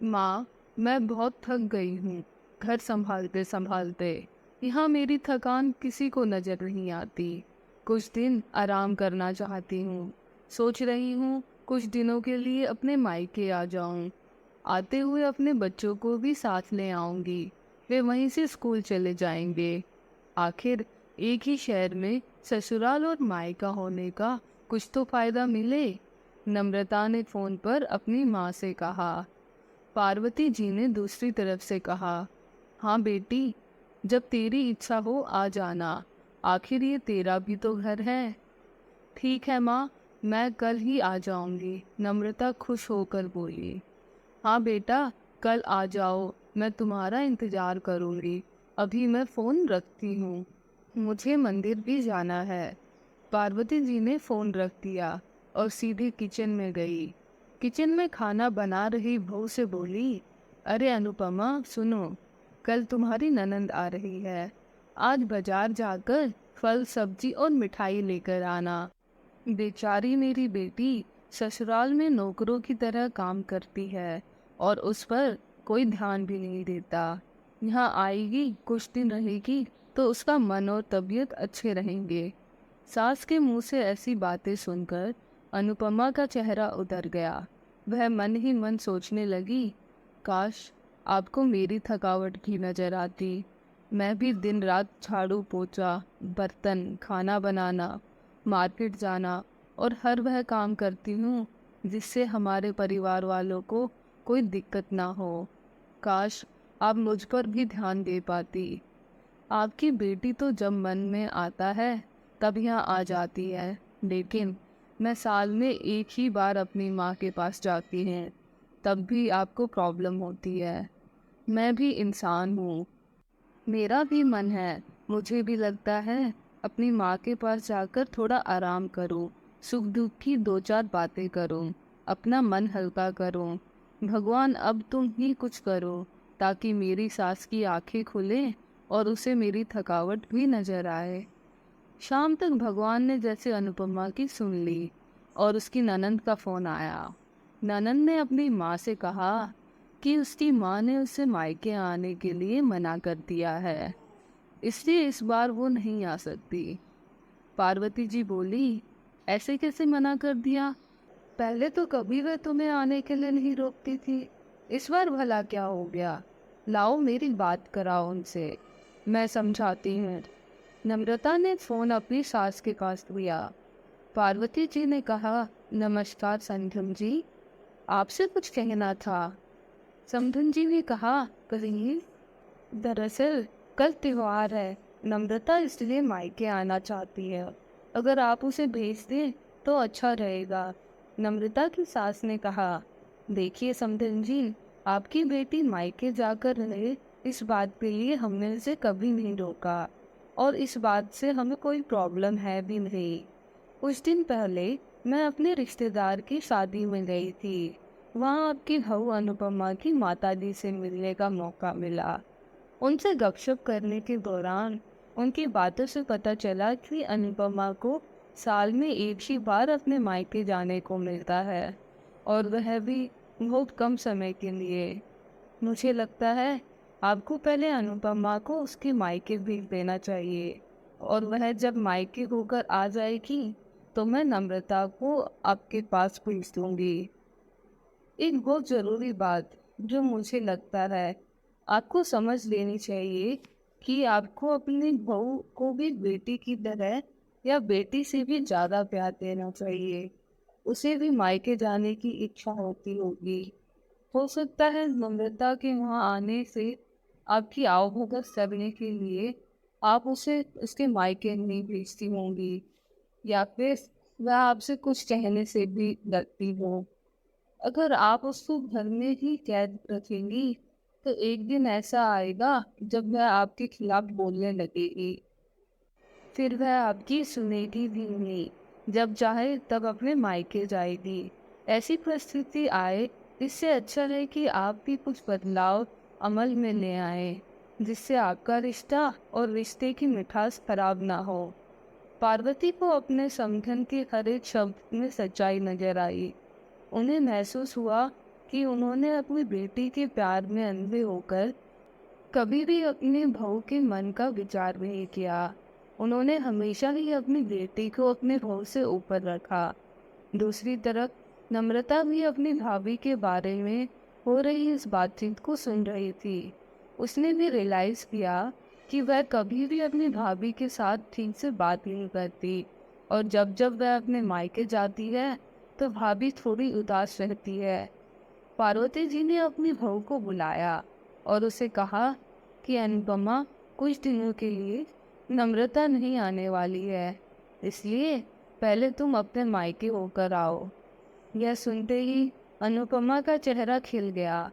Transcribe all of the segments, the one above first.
माँ, मैं बहुत थक गई हूँ। घर संभालते संभालते यहाँ मेरी थकान किसी को नजर नहीं आती। कुछ दिन आराम करना चाहती हूँ। सोच रही हूँ कुछ दिनों के लिए अपने मायके आ जाऊँ। आते हुए अपने बच्चों को भी साथ ले आऊंगी। वे वहीं से स्कूल चले जाएंगे। आखिर एक ही शहर में ससुराल और मायका होने का कुछ तो फायदा मिले। नम्रता ने फोन पर अपनी माँ से कहा। पार्वती जी ने दूसरी तरफ से कहा, हाँ बेटी, जब तेरी इच्छा हो आ जाना। आखिर ये तेरा भी तो घर है। ठीक है माँ, मैं कल ही आ जाऊंगी, नम्रता खुश होकर बोली। हाँ बेटा, कल आ जाओ, मैं तुम्हारा इंतजार करूंगी। अभी मैं फोन रखती हूँ, मुझे मंदिर भी जाना है। पार्वती जी ने फोन रख दिया और सीधे किचन में गई। किचन में खाना बना रही बहू से बोली, अरे अनुपमा सुनो, कल तुम्हारी ननंद आ रही है। आज बाजार जाकर फल सब्जी और मिठाई लेकर आना। बेचारी मेरी बेटी ससुराल में नौकरों की तरह काम करती है और उस पर कोई ध्यान भी नहीं देता। यहाँ आएगी, कुछ दिन रहेगी तो उसका मन और तबीयत अच्छे रहेंगे। सास के मुंह से ऐसी बातें सुनकर अनुपमा का चेहरा उतर गया। वह मन ही मन सोचने लगी, काश आपको मेरी थकावट की नजर आती। मैं भी दिन रात झाड़ू पोछा, बर्तन, खाना बनाना, मार्केट जाना और हर वह काम करती हूँ जिससे हमारे परिवार वालों को कोई दिक्कत ना हो। काश आप मुझ पर भी ध्यान दे पाती। आपकी बेटी तो जब मन में आता है तब यहाँ आ जाती है, लेकिन मैं साल में एक ही बार अपनी माँ के पास जाती हूँ, तब भी आपको प्रॉब्लम होती है। मैं भी इंसान हूँ, मेरा भी मन है, मुझे भी लगता है अपनी माँ के पास जाकर थोड़ा आराम करूं, सुख दुख की दो चार बातें करूं, अपना मन हल्का करूं। भगवान अब तुम ही कुछ करो ताकि मेरी सास की आंखें खुलें और उसे मेरी थकावट भी नजर आए। शाम तक भगवान ने जैसे अनुपमा की सुन ली और उसकी ननंद का फोन आया। ननंद ने अपनी माँ से कहा कि उसकी माँ ने उसे मायके आने के लिए मना कर दिया है, इसलिए इस बार वो नहीं आ सकती। पार्वती जी बोली, ऐसे कैसे मना कर दिया? पहले तो कभी वह तुम्हें आने के लिए नहीं रोकती थी, इस बार भला क्या हो गया? लाओ मेरी बात कराओ उनसे, मैं समझाती हूँ। नम्रता ने फोन अपनी सास के पास दिया। पार्वती जी ने कहा, नमस्कार संध्या जी, आपसे कुछ कहना था। समधन जी ने कहा, कहिए। दरअसल कल त्योहार है, नम्रता इसलिए मायके आना चाहती है। अगर आप उसे भेज दें तो अच्छा रहेगा। नम्रता की सास ने कहा, देखिए समधन जी, आपकी बेटी मायके जाकर रहे, इस बात के लिए हमने उसे कभी नहीं रोका और इस बात से हमें कोई प्रॉब्लम है भी नहीं। कुछ दिन पहले मैं अपने रिश्तेदार की शादी में गई थी। वहाँ आपकी बहू अनुपमा की माताजी से मिलने का मौका मिला। उनसे गपशप करने के दौरान उनकी बातों से पता चला कि अनुपमा को साल में एक ही बार अपने मायके जाने को मिलता है और वह भी बहुत कम समय के लिए। मुझे लगता है आपको पहले अनुपमा को उसके मायके भेज देना चाहिए और वह जब मायके होकर आ जाएगी तो मैं नम्रता को आपके पास भेज दूंगी। एक बहुत ज़रूरी बात जो मुझे लगता है आपको समझ लेनी चाहिए कि आपको अपनी बहू को भी बेटी की तरह या बेटी से भी ज़्यादा प्यार देना चाहिए। उसे भी मायके जाने की इच्छा होती होगी। हो सकता है नम्रता के वहाँ आने से आपकी आवभगत करने के लिए आप उसे उसके मायके नहीं भेजती होंगी या फिर वह आपसे कुछ कहने से भी डरती हो। अगर आप उसको घर में ही कैद रखेंगी तो एक दिन ऐसा आएगा जब वह आपके खिलाफ बोलने लगेगी। फिर वह आपकी सुनेगी भी नहीं, जब चाहे तब अपने मायके जाएगी। ऐसी परिस्थिति आए, इससे अच्छा है कि आप भी कुछ बदलाव अमल में ले आए जिससे आपका रिश्ता और रिश्ते की मिठास खराब ना हो। पार्वती को अपने समधन के हर एक शब्द में सच्चाई नजर आई। उन्हें महसूस हुआ कि उन्होंने अपनी बेटी के प्यार में अंधे होकर कभी भी अपने बहू के मन का विचार नहीं किया। उन्होंने हमेशा ही अपनी बेटी को अपने बहू से ऊपर रखा। दूसरी तरफ नम्रता भी अपनी भाभी के बारे में हो रही इस बातचीत को सुन रही थी। उसने भी रियलाइज किया कि वह कभी भी अपनी भाभी के साथ ठीक से बात नहीं करती, और जब जब वह अपने मायके जाती है तो भाभी थोड़ी उदास रहती है। पार्वती जी ने अपनी बहू को बुलाया और उसे कहा कि अनुपमा, कुछ दिनों के लिए नम्रता नहीं आने वाली है, इसलिए पहले तुम अपने मायके होकर आओ। यह सुनते ही अनुपमा का चेहरा खिल गया,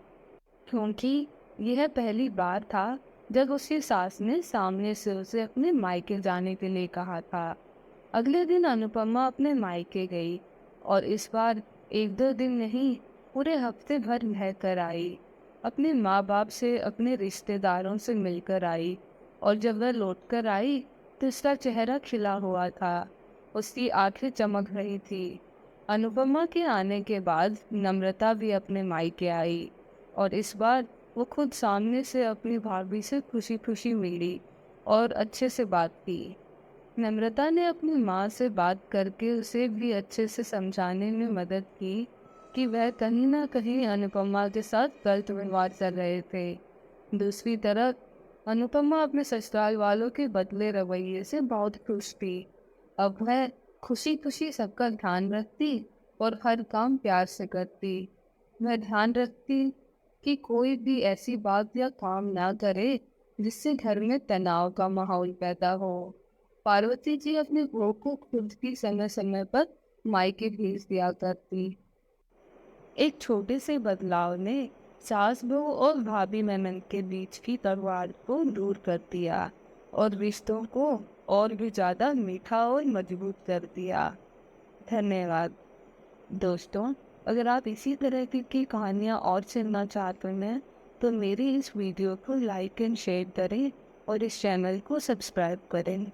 क्योंकि यह पहली बार था जब उसकी सास ने सामने से उसे अपने मायके जाने के लिए कहा था। अगले दिन अनुपमा अपने मायके गई, और इस बार एक दो दिन नहीं, पूरे हफ्ते भर रहकर आई। अपने माँ बाप से, अपने रिश्तेदारों से मिलकर आई, और जब वह लौटकर आई तो उसका चेहरा खिला हुआ था, उसकी आंखें चमक रही थी। अनुपमा के आने के बाद नम्रता भी अपने मायके आई, और इस बार वो खुद सामने से अपनी भाभी से खुशी खुशी मिली और अच्छे से बात की। नम्रता ने अपनी माँ से बात करके उसे भी अच्छे से समझाने में मदद की कि वह कहीं ना कहीं अनुपमा के साथ गलत व्यवहार कर रहे थे। दूसरी तरफ अनुपमा अपने ससुराल वालों के बदले रवैये से बहुत खुश थी। अब वह खुशी खुशी सबका ध्यान रखती और हर काम प्यार से करती। वह ध्यान रखती कि कोई भी ऐसी बात या काम ना करे जिससे घर में तनाव का माहौल पैदा हो। पार्वती जी अपने बहू को खुद भी समय समय पर मायके भेज दिया करती। एक छोटे से बदलाव ने सास बहू और भाभी ननद के बीच की तलवार को दूर कर दिया और रिश्तों को और भी ज़्यादा मीठा और मजबूत कर दिया। धन्यवाद दोस्तों। अगर आप इसी तरह की कहानियाँ और सुनना चाहते हैं तो मेरी इस वीडियो को लाइक एंड शेयर करें और इस चैनल को सब्सक्राइब करें।